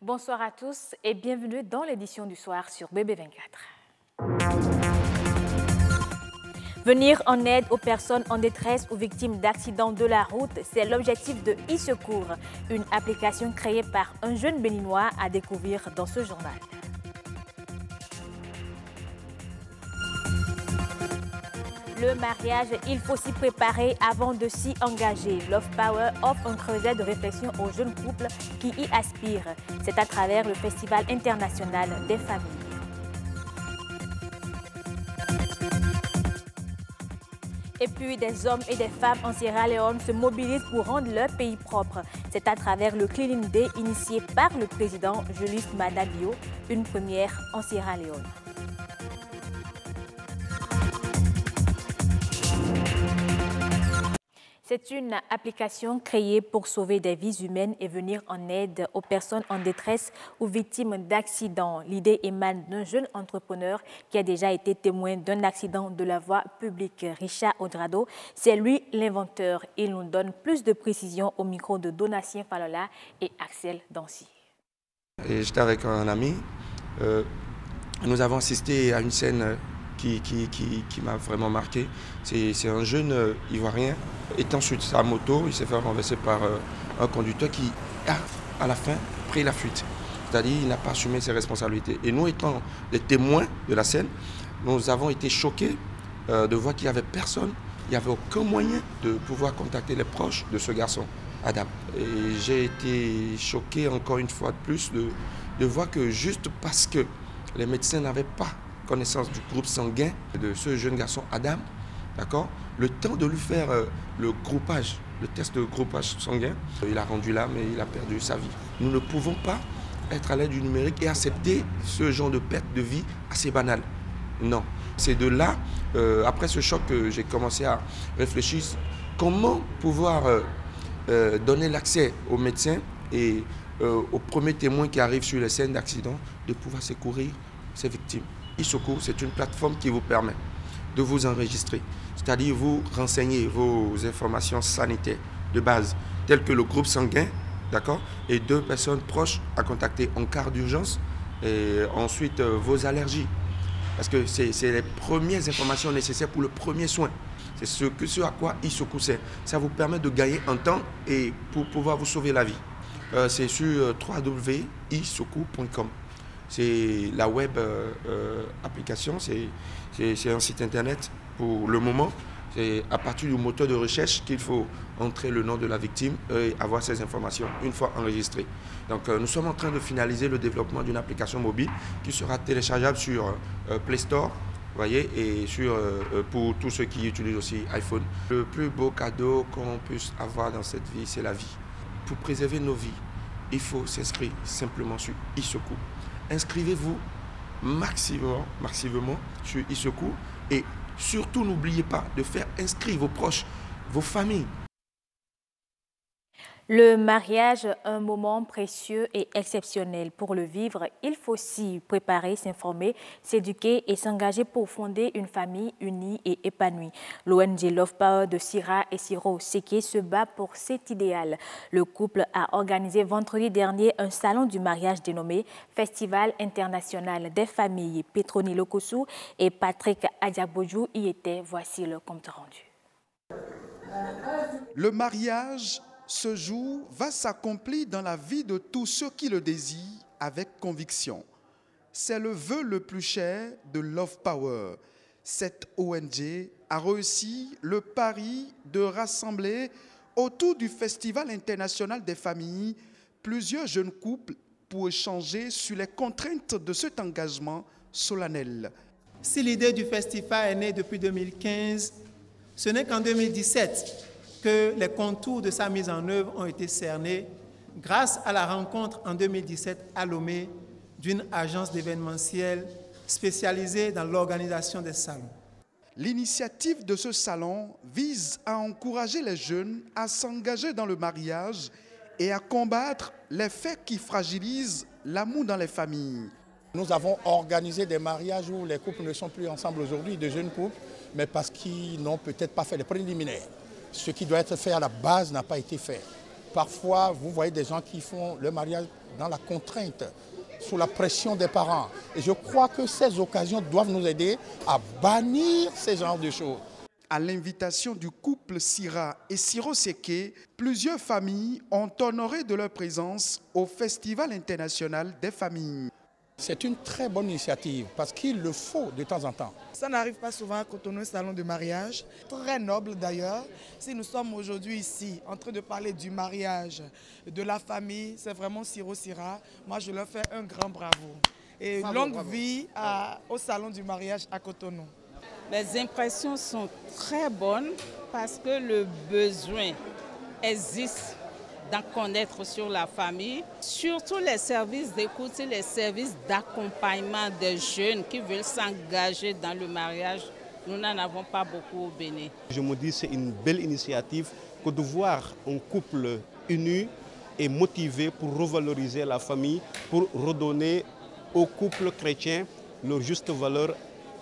Bonsoir à tous et bienvenue dans l'édition du soir sur BB24. Venir en aide aux personnes en détresse ou victimes d'accidents de la route, c'est l'objectif de e-Secours, une application créée par un jeune béninois à découvrir dans ce journal. Le mariage, il faut s'y préparer avant de s'y engager. Love Power offre un creuset de réflexion aux jeunes couples qui y aspirent. C'est à travers le Festival international des familles. Et puis, des hommes et des femmes en Sierra Leone se mobilisent pour rendre leur pays propre. C'est à travers le Cleaning Day initié par le président Julius Maada Bio, une première en Sierra Leone. C'est une application créée pour sauver des vies humaines et venir en aide aux personnes en détresse ou victimes d'accidents. L'idée émane d'un jeune entrepreneur qui a déjà été témoin d'un accident de la voie publique. Richard Odrado, c'est lui l'inventeur. Il nous donne plus de précisions au micro de Donatien Falola et Axel Dancy. J'étais avec un ami. Nous avons assisté à une scène qui m'a vraiment marqué. C'est un jeune Ivoirien, étant sur sa moto, il s'est fait renverser par un conducteur qui a, à la fin, pris la fuite. C'est-à-dire qu'il n'a pas assumé ses responsabilités. Et nous, étant des témoins de la scène, nous avons été choqués de voir qu'il n'y avait personne, il n'y avait aucun moyen de pouvoir contacter les proches de ce garçon, Adam. Et j'ai été choqué encore une fois de plus de voir que juste parce que les médecins n'avaient pas connaissance du groupe sanguin de ce jeune garçon Adam, d'accord, le temps de lui faire le groupage, le test de groupage sanguin, il a rendu l'âme et il a perdu sa vie. Nous ne pouvons pas être à l'aide du numérique et accepter ce genre de perte de vie assez banale. Non. C'est de là, après ce choc, que j'ai commencé à réfléchir comment pouvoir donner l'accès aux médecins et aux premiers témoins qui arrivent sur les scènes d'accident de pouvoir secourir ces victimes. e-Secours, c'est une plateforme qui vous permet de vous enregistrer, c'est-à-dire vous renseigner vos informations sanitaires de base, telles que le groupe sanguin, d'accord, et 2 personnes proches à contacter en cas d'urgence, et ensuite vos allergies, parce que c'est les premières informations nécessaires pour le premier soin. C'est ce à quoi e-Secours sert. Ça vous permet de gagner en temps et pour pouvoir vous sauver la vie. C'est sur www.isecours.com. C'est la web application, c'est un site internet pour le moment. C'est à partir du moteur de recherche qu'il faut entrer le nom de la victime et avoir ces informations une fois enregistrées. Donc nous sommes en train de finaliser le développement d'une application mobile qui sera téléchargeable sur Play Store, voyez, et pour tous ceux qui utilisent aussi iPhone. Le plus beau cadeau qu'on puisse avoir dans cette vie, c'est la vie. Pour préserver nos vies, il faut s'inscrire simplement sur e-Secours. Inscrivez-vous massivement sur e-Secours et surtout n'oubliez pas de faire inscrire vos proches, vos familles. Le mariage, un moment précieux et exceptionnel. Pour le vivre, il faut s'y préparer, s'informer, s'éduquer et s'engager pour fonder une famille unie et épanouie. L'ONG Love Power de Sira et Siro Seke se bat pour cet idéal. Le couple a organisé vendredi dernier un salon du mariage dénommé Festival international des familles. Petroni Lokosu et Patrick Adiabojou y étaient. Voici le compte rendu. Le mariage, ce jour, va s'accomplir dans la vie de tous ceux qui le désirent avec conviction. C'est le vœu le plus cher de Love Power. Cette ONG a réussi le pari de rassembler autour du Festival international des familles plusieurs jeunes couples pour échanger sur les contraintes de cet engagement solennel. Si l'idée du festival est née depuis 2015, ce n'est qu'en 2017 que les contours de sa mise en œuvre ont été cernés grâce à la rencontre en 2017 à Lomé d'une agence d'événementiel spécialisée dans l'organisation des salons. L'initiative de ce salon vise à encourager les jeunes à s'engager dans le mariage et à combattre les faits qui fragilisent l'amour dans les familles. Nous avons organisé des mariages où les couples ne sont plus ensemble aujourd'hui, de jeunes couples, mais parce qu'ils n'ont peut-être pas fait les préliminaires. Ce qui doit être fait à la base n'a pas été fait. Parfois, vous voyez des gens qui font le mariage dans la contrainte, sous la pression des parents. Et je crois que ces occasions doivent nous aider à bannir ces genres de choses. À l'invitation du couple Sira et Siro Seke, plusieurs familles ont honoré de leur présence au Festival international des familles. C'est une très bonne initiative parce qu'il le faut de temps en temps. Ça n'arrive pas souvent à Cotonou, salon de mariage, très noble d'ailleurs. Si nous sommes aujourd'hui ici en train de parler du mariage, de la famille, c'est vraiment Siro Sira. Moi, je leur fais un grand bravo. Et longue vie au salon du mariage à Cotonou. Les impressions sont très bonnes parce que le besoin existe d'en connaître sur la famille, surtout les services d'écoute et les services d'accompagnement des jeunes qui veulent s'engager dans le mariage. Nous n'en avons pas beaucoup au Bénin. Je me dis que c'est une belle initiative que de voir un couple uni et motivé pour revaloriser la famille, pour redonner aux couples chrétiens leur juste valeur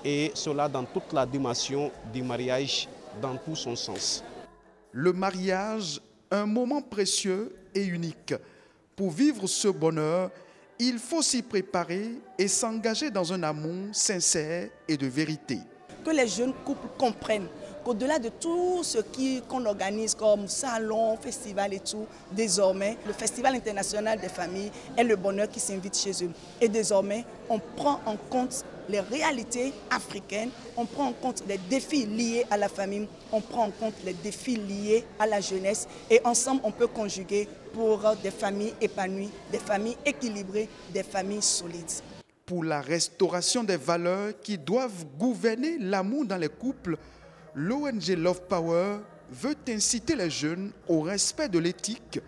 et cela dans toute la dimension du mariage, dans tout son sens. Le mariage, un moment précieux et unique. Pour vivre ce bonheur, il faut s'y préparer et s'engager dans un amour sincère et de vérité. Que les jeunes couples comprennent qu'au-delà de tout ce qu'on organise comme salon, festival et tout, désormais, le Festival international des familles est le bonheur qui s'invite chez eux. Et désormais, on prend en compte les réalités africaines, on prend en compte les défis liés à la famille, on prend en compte les défis liés à la jeunesse et ensemble on peut conjuguer pour des familles épanouies, des familles équilibrées, des familles solides. Pour la restauration des valeurs qui doivent gouverner l'amour dans les couples, l'ONG Love Power veut inciter les jeunes au respect de l'éthique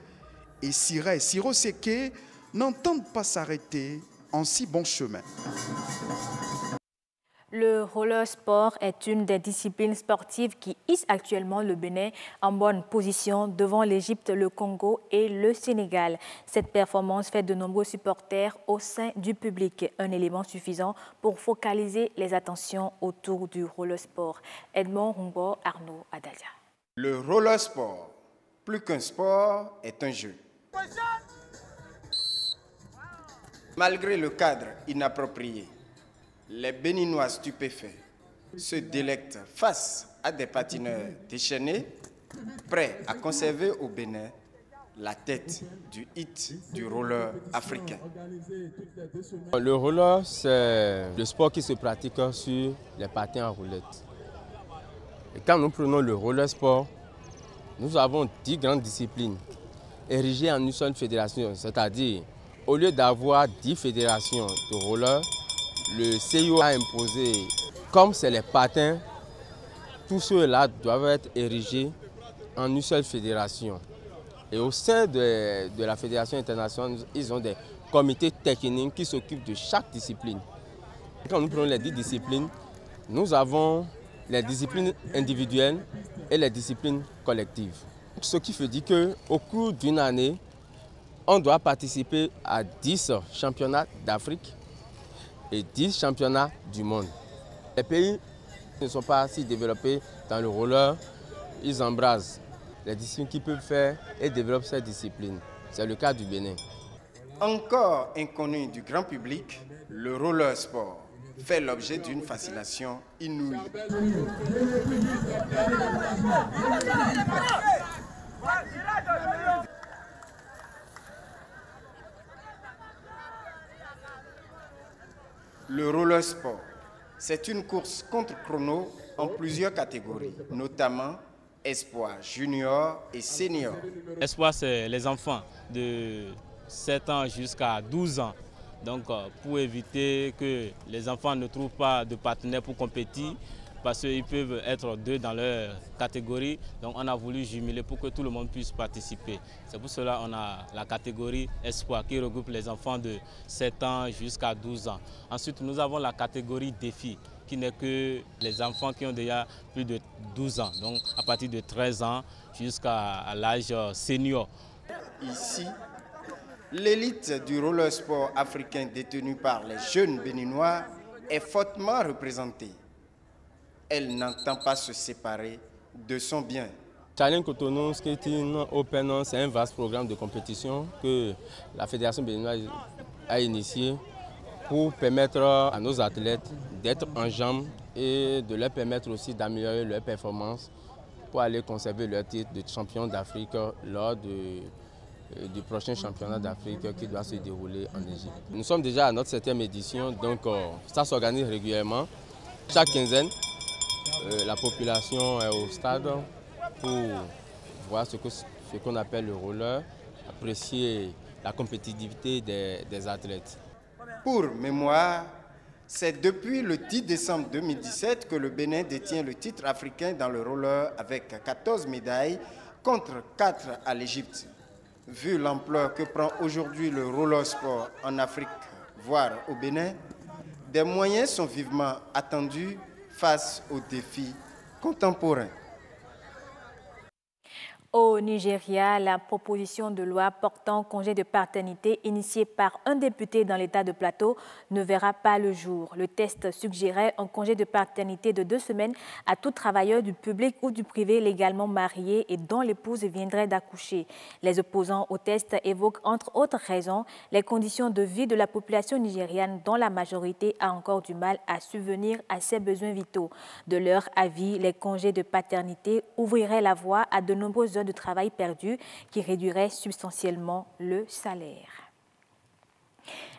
et Sira et Siro Seke n'entendent pas s'arrêter en si bon chemin. Le roller sport est une des disciplines sportives qui hisse actuellement le Bénin en bonne position devant l'Égypte, le Congo et le Sénégal. Cette performance fait de nombreux supporters au sein du public, un élément suffisant pour focaliser les attentions autour du roller sport. Edmond Rumbo, Arnaud Adalia. Le roller sport, plus qu'un sport, est un jeu. Malgré le cadre inapproprié, les Béninois stupéfaits se délectent face à des patineurs déchaînés, prêts à conserver au Bénin la tête du hit du roller africain. Le roller, c'est le sport qui se pratique sur les patins à roulettes. Et quand nous prenons le roller sport, nous avons 10 grandes disciplines érigées en une seule fédération, c'est-à-dire au lieu d'avoir 10 fédérations de roller, le CIO a imposé, comme c'est les patins, tous ceux-là doivent être érigés en une seule fédération. Et au sein de la fédération internationale, ils ont des comités techniques qui s'occupent de chaque discipline. Quand nous prenons les 10 disciplines, nous avons les disciplines individuelles et les disciplines collectives. Ce qui veut dire qu'au cours d'une année, on doit participer à 10 championnats d'Afrique et 10 championnats du monde. Les pays ne sont pas si développés dans le roller, ils embrassent les disciplines qu'ils peuvent faire et développent cette discipline. C'est le cas du Bénin. Encore inconnu du grand public, le roller sport fait l'objet d'une fascination inouïe. Le roller sport, c'est une course contre chrono en plusieurs catégories, notamment espoir, junior et senior. Espoir, c'est les enfants de 7 ans jusqu'à 12 ans. Donc, pour éviter que les enfants ne trouvent pas de partenaire pour compétir, parce qu'ils peuvent être 2 dans leur catégorie. Donc on a voulu jumeler pour que tout le monde puisse participer. C'est pour cela qu'on a la catégorie Espoir qui regroupe les enfants de 7 ans jusqu'à 12 ans. Ensuite, nous avons la catégorie Défi qui n'est que les enfants qui ont déjà plus de 12 ans, donc à partir de 13 ans jusqu'à l'âge senior. Ici, L'élite du roller sport africain détenue par les jeunes béninois est fortement représentée. Elle n'entend pas se séparer de son bien. Challenge Cotonou Skating Open, c'est un vaste programme de compétition que la Fédération béninoise a initié pour permettre à nos athlètes d'être en jambes et de leur permettre aussi d'améliorer leur performance pour aller conserver leur titre de champion d'Afrique lors du prochain championnat d'Afrique qui doit se dérouler en Égypte. Nous sommes déjà à notre 7e édition, donc ça s'organise régulièrement. Chaque quinzaine, la population est au stade pour voir ce qu'on appelle le roller, apprécier la compétitivité des athlètes. Pour mémoire, c'est depuis le 10 décembre 2017 que le Bénin détient le titre africain dans le roller avec 14 médailles contre 4 à l'Égypte. Vu l'ampleur que prend aujourd'hui le roller sport en Afrique, voire au Bénin, des moyens sont vivement attendus face aux défis contemporains. Au Nigeria, la proposition de loi portant congé de paternité initiée par un député dans l'État de Plateau ne verra pas le jour. Le texte suggérait un congé de paternité de 2 semaines à tout travailleur du public ou du privé légalement marié et dont l'épouse viendrait d'accoucher. Les opposants au texte évoquent entre autres raisons les conditions de vie de la population nigériane dont la majorité a encore du mal à subvenir à ses besoins vitaux. De leur avis, les congés de paternité ouvriraient la voie à de nombreuses heures de travail perdu qui réduirait substantiellement le salaire.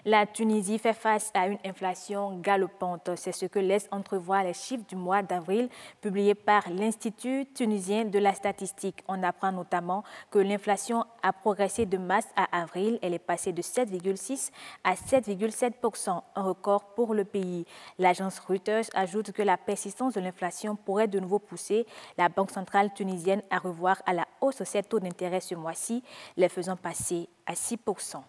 La Tunisie fait face à une inflation galopante. C'est ce que laissent entrevoir les chiffres du mois d'avril publiés par l'Institut tunisien de la statistique. On apprend notamment que l'inflation a progressé de masse à avril. Elle est passée de 7,6 à 7,7%, un record pour le pays. L'agence Reuters ajoute que la persistance de l'inflation pourrait de nouveau pousser la Banque centrale tunisienne à revoir à la hausse ses taux d'intérêt ce mois-ci, les faisant passer à 6%.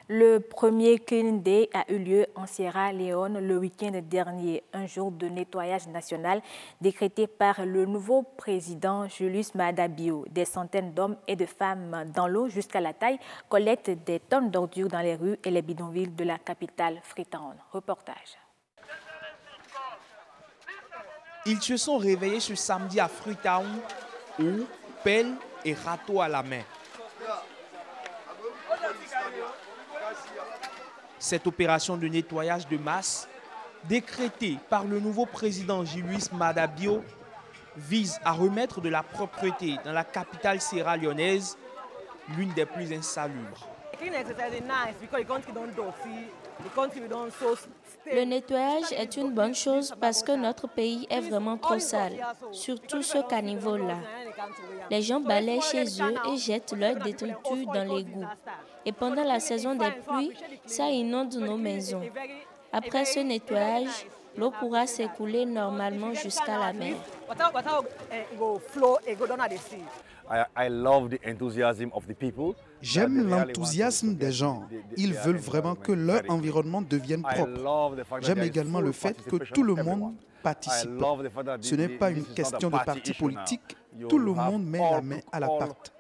Le premier Clean Day a eu lieu en Sierra Leone le week-end dernier, un jour de nettoyage national décrété par le nouveau président Julius Maada Bio. Des centaines d'hommes et de femmes dans l'eau jusqu'à la taille collectent des tonnes d'ordures dans les rues et les bidonvilles de la capitale Freetown. Reportage. Ils se sont réveillés ce samedi à Freetown, eau, pelle et râteau à la main. Cette opération de nettoyage de masse, décrétée par le nouveau président Julius Maada Bio, vise à remettre de la propreté dans la capitale sierra-léonaise, l'une des plus insalubres. Le nettoyage est une bonne chose parce que notre pays est vraiment trop sale, surtout ce caniveau-là. Les gens balayent chez eux et jettent leurs détritus dans l'égout. Et pendant la saison des pluies, ça inonde nos maisons. Après ce nettoyage, l'eau pourra s'écouler normalement jusqu'à la mer. J'aime l'enthousiasme des gens. Ils veulent vraiment que leur environnement devienne propre. J'aime également le fait que tout le monde participe. Ce n'est pas une question de parti politique. Tout le monde met la main à la pâte.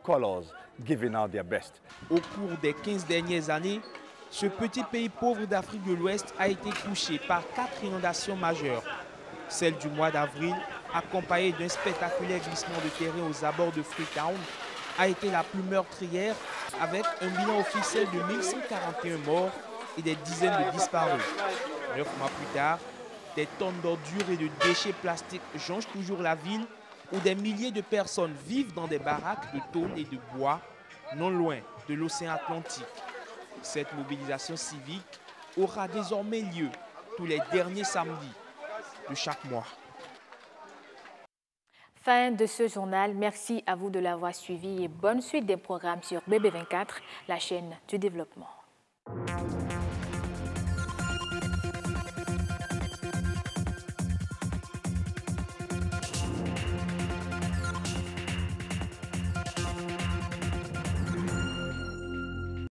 Au cours des 15 dernières années, ce petit pays pauvre d'Afrique de l'Ouest a été touché par 4 inondations majeures. Celle du mois d'avril, accompagnée d'un spectaculaire glissement de terrain aux abords de Freetown, a été la plus meurtrière, avec un bilan officiel de 1141 morts et des dizaines de disparus. 9 mois plus tard, des tonnes d'ordures et de déchets plastiques jonchent toujours la ville, où des milliers de personnes vivent dans des baraques de tôle et de bois, non loin de l'océan Atlantique. Cette mobilisation civique aura désormais lieu tous les derniers samedis de chaque mois. Fin de ce journal. Merci à vous de l'avoir suivi et bonne suite des programmes sur BB24, la chaîne du développement.